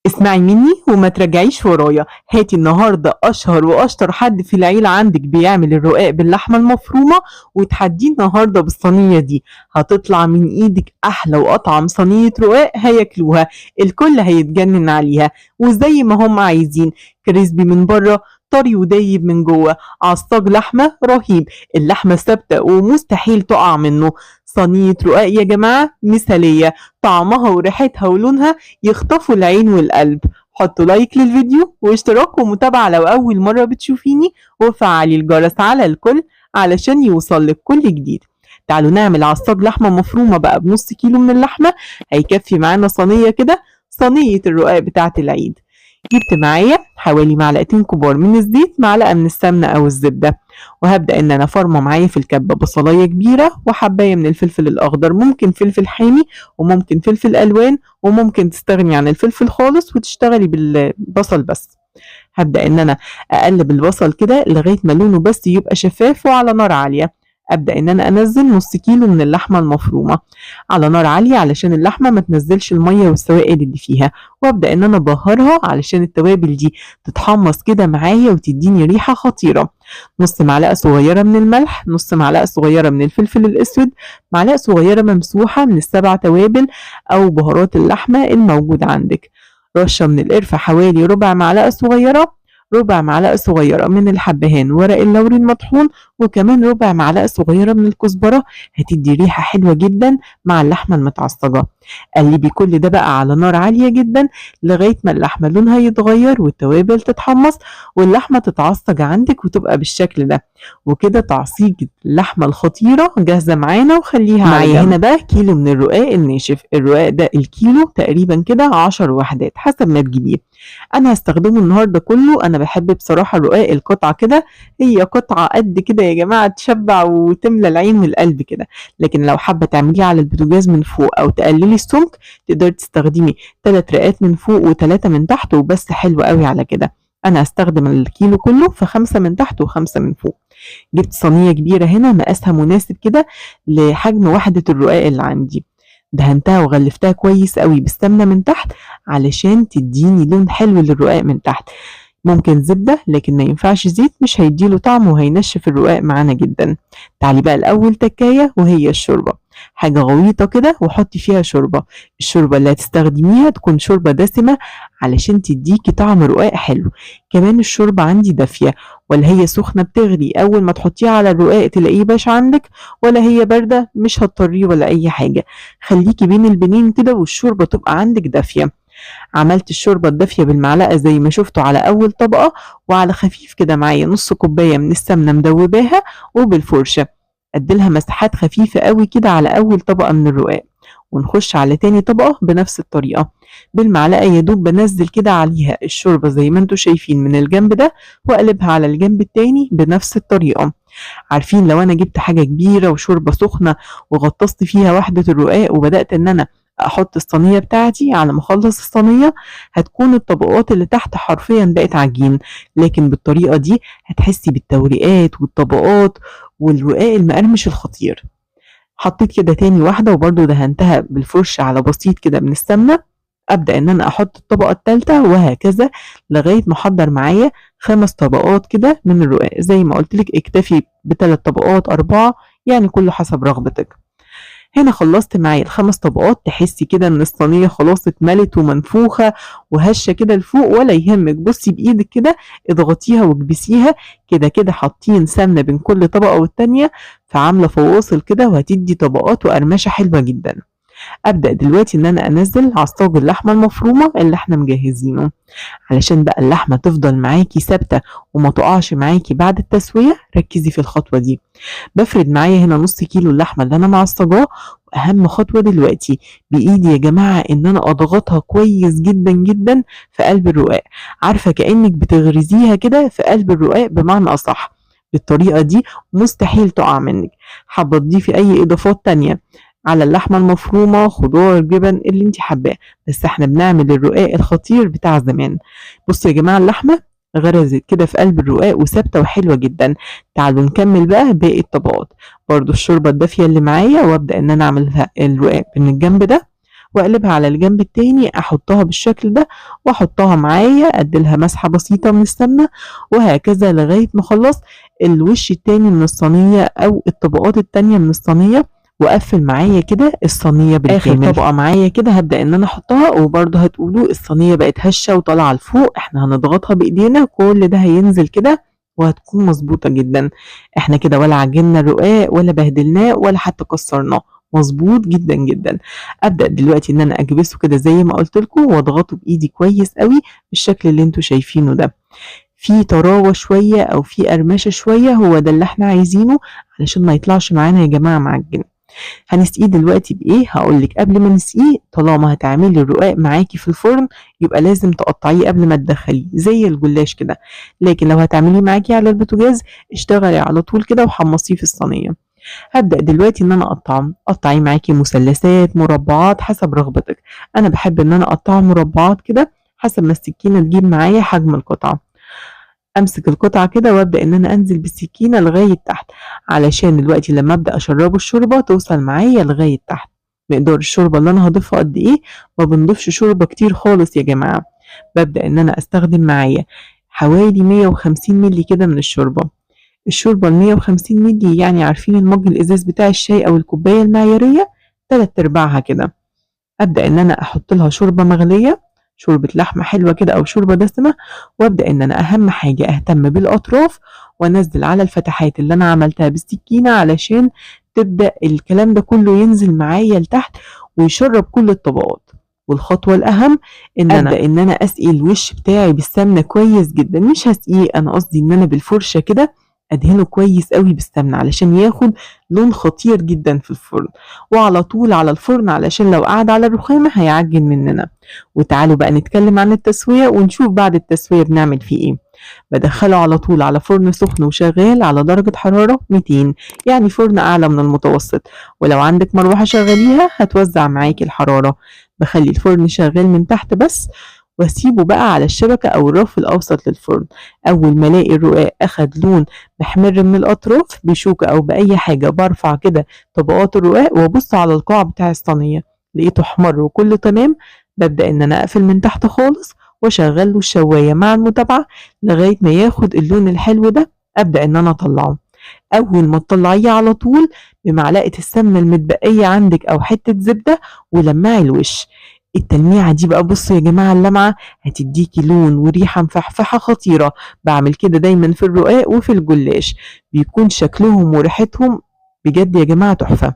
اسمعي مني وما ترجعيش ورايا. هاتي النهارده اشهر واشطر حد في العيله عندك بيعمل الرقاق باللحمه المفرومه وتحديه النهارده بالصينيه دي. هتطلع من ايدك احلى واطعم صينيه رقاق هياكلوها، الكل هيتجنن عليها. وزي ما هم عايزين، كريسبي من بره، طري ودايب من جوه، عصاج لحمه رهيب، اللحمه ثابته ومستحيل تقع منه. صينيه رقاق يا جماعه مثاليه، طعمها وريحتها ولونها يخطفوا العين والقلب. حطوا لايك للفيديو واشتراك ومتابعة لو أول مرة بتشوفيني، وفعلي الجرس على الكل علشان يوصلك كل جديد. تعالوا نعمل عصاج لحمة مفرومة بقى بنص كيلو من اللحمة، هيكفي معانا صينية كده، صينية الرقاق بتاعة العيد. جبت معايا حوالي معلقتين كبار من الزيت، معلقة من السمنة أو الزبدة، وهبدأ إن أنا فرمة معايا في الكبة بصلاية كبيرة وحباية من الفلفل الأخضر، ممكن فلفل حامي وممكن فلفل ألوان، وممكن تستغني عن الفلفل خالص وتشتغلي بالبصل بس. هبدأ إن أنا أقلب البصل كده لغاية ما لونه بس يبقى شفاف وعلى نار عالية. أبدأ إن أنا أنزل نص كيلو من اللحمة المفرومة على نار عالية علشان اللحمة ما تنزلش المية والسوائل اللي فيها، وأبدأ إن أنا أبهرها علشان التوابل دي تتحمص كده معايا وتديني ريحة خطيرة. نص معلقة صغيرة من الملح، نص معلقة صغيرة من الفلفل الأسود، معلقة صغيرة ممسوحة من السبع توابل أو بهارات اللحمة الموجود عندك، رشة من القرفة حوالي ربع معلقة صغيرة، ربع معلقة صغيرة من الحبهان ورق اللوري المطحون، وكمان ربع معلقة صغيرة من الكزبرة، هتدي ريحة حلوة جدا مع اللحمة المتعصجة. قلبي كل ده بقى على نار عالية جدا لغاية ما اللحمة لونها يتغير والتوابل تتحمص واللحمة تتعصج عندك وتبقى بالشكل ده. وكده تعصيج اللحمة الخطيرة جاهزة معانا، وخليها معايا هنا بقى كيلو من الرقاق الناشف. الرقاق ده الكيلو تقريبا كده 10 وحدات حسب ما تجيبيه. انا هستخدمه النهارده كله. انا بحب بصراحه الرقاق القطعه كده، هي قطعه قد كده يا جماعه تشبع وتملى العين والقلب كده. لكن لو حابه تعمليه على البوتاجاز من فوق او تقللي السمك، تقدري تستخدمي 3 رقات من فوق و3 من تحت وبس، حلو قوي على كده. انا هستخدم الكيلو كله في 5 من تحت و5 من فوق. جبت صينيه كبيره هنا مقاسها مناسب كده لحجم وحده الرقاق اللي عندي، دهنتها وغلفتها كويس قوي بالسمنة من تحت علشان تديني لون حلو للرقاق من تحت. ممكن زبدة لكن ما ينفعش زيت، مش هيديله طعم وهينشف الرقاق معانا جدا. تعالي بقى الأول تكاية وهي الشوربة، حاجة غويطة كده وحطي فيها شوربة. الشوربة اللي هتستخدميها تكون شوربة دسمة علشان تديكي طعم رقاق حلو. كمان الشوربة عندي دافية، ولا هي سخنة بتغلي أول ما تحطيها على الرقاق تلاقيه باش عندك، ولا هي باردة مش هتطريه ولا أي حاجة. خليكي بين البنين كده والشوربة تبقى عندك دافية. عملت الشوربة الدافية بالمعلقة زي ما شفتوا على أول طبقة، وعلى خفيف كده معايا نص كوباية من السمنة مدوباها، وبالفرشة أديلها مساحات خفيفة قوي كده على أول طبقة من الرقاق، ونخش على تاني طبقة بنفس الطريقة. بالمعلقة يا دوب بنزل كده عليها الشوربة زي ما انتوا شايفين من الجنب ده، وأقلبها على الجنب التاني بنفس الطريقة. عارفين لو أنا جبت حاجة كبيرة وشوربة سخنة وغطست فيها وحدة الرقاق وبدأت إن أنا احط الصينيه بتاعتي، على ما اخلص الصينيه هتكون الطبقات اللي تحت حرفيا بقت عجين. لكن بالطريقه دي هتحسي بالتوريقات والطبقات والرقاق المقرمش الخطير. حطيت كده تاني واحده وبرده دهنتها بالفرشه على بسيط كده من السمنه. ابدا ان انا احط الطبقه الثالثه وهكذا لغايه ما احضر معايا 5 طبقات كده من الرقاق. زي ما قلت لك اكتفي ب3 طبقات 4، يعني كله حسب رغبتك. هنا خلصت معايا ال5 طبقات. تحسي كده ان الصينيه خلاص اتملت ومنفوخه وهشه كده لفوق، ولا يهمك بصي بايدك كده اضغطيها واكبسيها. كده كده حاطين سمنه بين كل طبقه والتانيه، فعامله فواصل كده وهتدي طبقات وقرمشه حلوه جدا. ابدا دلوقتي ان انا انزل عصاج اللحمه المفرومه اللي احنا مجهزينه، علشان بقى اللحمه تفضل معاكي ثابته وما تقعش معاكي بعد التسويه. ركزي في الخطوه دي. بفرد معايا هنا نص كيلو اللحمه اللي انا معصجاه، واهم خطوه دلوقتي بايدي يا جماعه ان انا اضغطها كويس جدا جدا في قلب الرقاق، عارفه كانك بتغرزيها كده في قلب الرقاق بمعنى اصح. بالطريقه دي مستحيل تقع منك. حابه تضيفي اي اضافات تانية على اللحمه المفرومه، خضار، جبن، اللي انت حباه، بس احنا بنعمل الرقاق الخطير بتاع زمان. بصوا يا جماعه اللحمه غرزت كده في قلب الرقاق وثابته وحلوه جدا. تعالوا نكمل بقى باقي الطبقات. برضو الشوربه الدافيه اللي معايا، وابدا ان انا اعمل الرقاق من الجنب ده واقلبها على الجنب التاني، احطها بالشكل ده واحطها معايا، اديلها مسحة بسيطة من السمنة، وهكذا لغاية ما اخلص الوش التاني من الصينية او الطبقات التانية من الصينية، واقفل معايا كده الصينية بالكامل. اخر طبقة معايا كده هبدأ ان انا احطها، وبرضه هتقولوا الصينية بقت هشة وطالعة لفوق، احنا هنضغطها بايدينا، كل ده هينزل كده وهتكون مظبوطة جدا. احنا كده ولا عجننا الرقاق ولا بهدلناه ولا حتى كسرناه، مظبوط جدا جدا. ابدأ دلوقتي ان انا اكبسه كده زي ما قلت لكم، واضغطه بايدي كويس قوي بالشكل اللي انتوا شايفينه ده، في طراوة شوية او في قرمشة شوية، هو ده اللي احنا عايزينه علشان ما يطلعش معانا يا جماعة معجن. هنسقيه دلوقتي بايه؟ هقولك قبل ما نسقيه، طالما هتعملي الرقاق معاكي في الفرن يبقى لازم تقطعيه قبل ما تدخليه زي الجلاش كده، لكن لو هتعمليه معاكي على البوتاجاز اشتغلي على طول كده وحمصيه في الصينيه. هبدأ دلوقتي ان انا اقطعه، قطعيه معاكي مثلثات مربعات حسب رغبتك، انا بحب ان انا اقطعه مربعات كده حسب ما السكينه تجيب معايا حجم القطعه. امسك القطعة كده وابدأ ان انا انزل بالسكينة لغاية تحت، علشان دلوقتي لما ابدأ اشربه الشوربة توصل معايا لغاية تحت. مقدار الشوربة اللي انا هضيفها قد ايه؟ ما بنضيفش شوربة كتير خالص يا جماعة، ببدأ ان انا استخدم معايا حوالي 150 ملي كده من الشوربة. الشوربة ال 150 ملي يعني عارفين المج الازاز بتاع الشاي او الكوباية المعيارية، 3/4 كده. ابدأ ان انا احط لها شوربة مغلية، شوربة لحمة حلوة كده او شوربة دسمة، وابدأ ان انا اهم حاجة اهتم بالاطراف وانزل على الفتحات اللي انا عملتها بالسكينة، علشان تبدأ الكلام ده كله ينزل معايا لتحت ويشرب كل الطبقات. والخطوة الأهم إن أنا أسقي الوش بتاعي بالسمنة كويس جدا، مش هسقيه، أنا قصدي إن أنا بالفرشة كده أدهنه كويس قوي بالسمنة علشان ياخد لون خطير جدا في الفرن، وعلى طول على الفرن علشان لو قعد على الرخامة هيعجن مننا. وتعالوا بقى نتكلم عن التسوية ونشوف بعد التسوية بنعمل فيه ايه. بدخله على طول على فرن سخن وشغال على درجة حرارة 200، يعني فرن أعلى من المتوسط، ولو عندك مروحة شغليها هتوزع معاكي الحرارة. بخلي الفرن شغال من تحت بس، واسيبه بقى على الشبكة أو الرف الأوسط للفرن. أول ما ألاقي الرقاق أخد لون محمر من الأطراف، بشوكة أو بأي حاجة برفع كده طبقات الرقاق وابص على القاع بتاع الصينية، لقيته احمر وكله تمام، ببدأ إن أنا أقفل من تحت خالص وأشغل له الشواية مع المتابعة لغاية ما ياخد اللون الحلو ده. أبدأ إن أنا أطلعه، أول ما تطلعيه على طول بمعلقة السمنة المتبقية عندك أو حتة زبدة ولمعي الوش. التلميعة دي بقى بصوا يا جماعة، اللمعة هتديكي لون وريحة مفحفحة خطيرة. بعمل كده دايما في الرقاق وفي الجلاش، بيكون شكلهم وريحتهم بجد يا جماعة تحفة.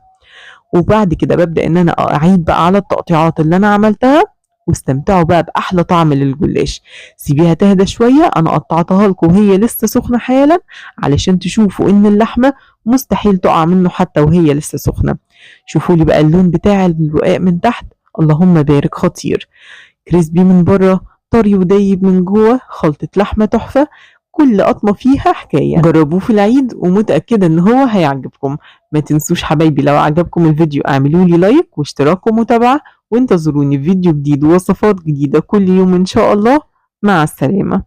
وبعد كده ببدأ ان انا اعيد بقى على التقطيعات اللي انا عملتها، واستمتعوا بقى بأحلى طعم للجلاش. سيبيها تهدى شوية، أنا قطعتها لكم وهي لسه سخنة حالا علشان تشوفوا إن اللحمة مستحيل تقع منه حتى وهي لسه سخنة. شوفوا لي بقى اللون بتاع الرقاق من تحت، اللهم بارك، خطير، كريسبي من بره، طري ودايب من جوه، خلطة لحمة تحفة، كل قطمة فيها حكاية. جربوه في العيد ومتأكدة ان هو هيعجبكم. ما تنسوش حبايبي لو عجبكم الفيديو اعملوا لي لايك واشتراك ومتابعة، وانتظروني في فيديو جديد ووصفات جديدة كل يوم ان شاء الله. مع السلامة.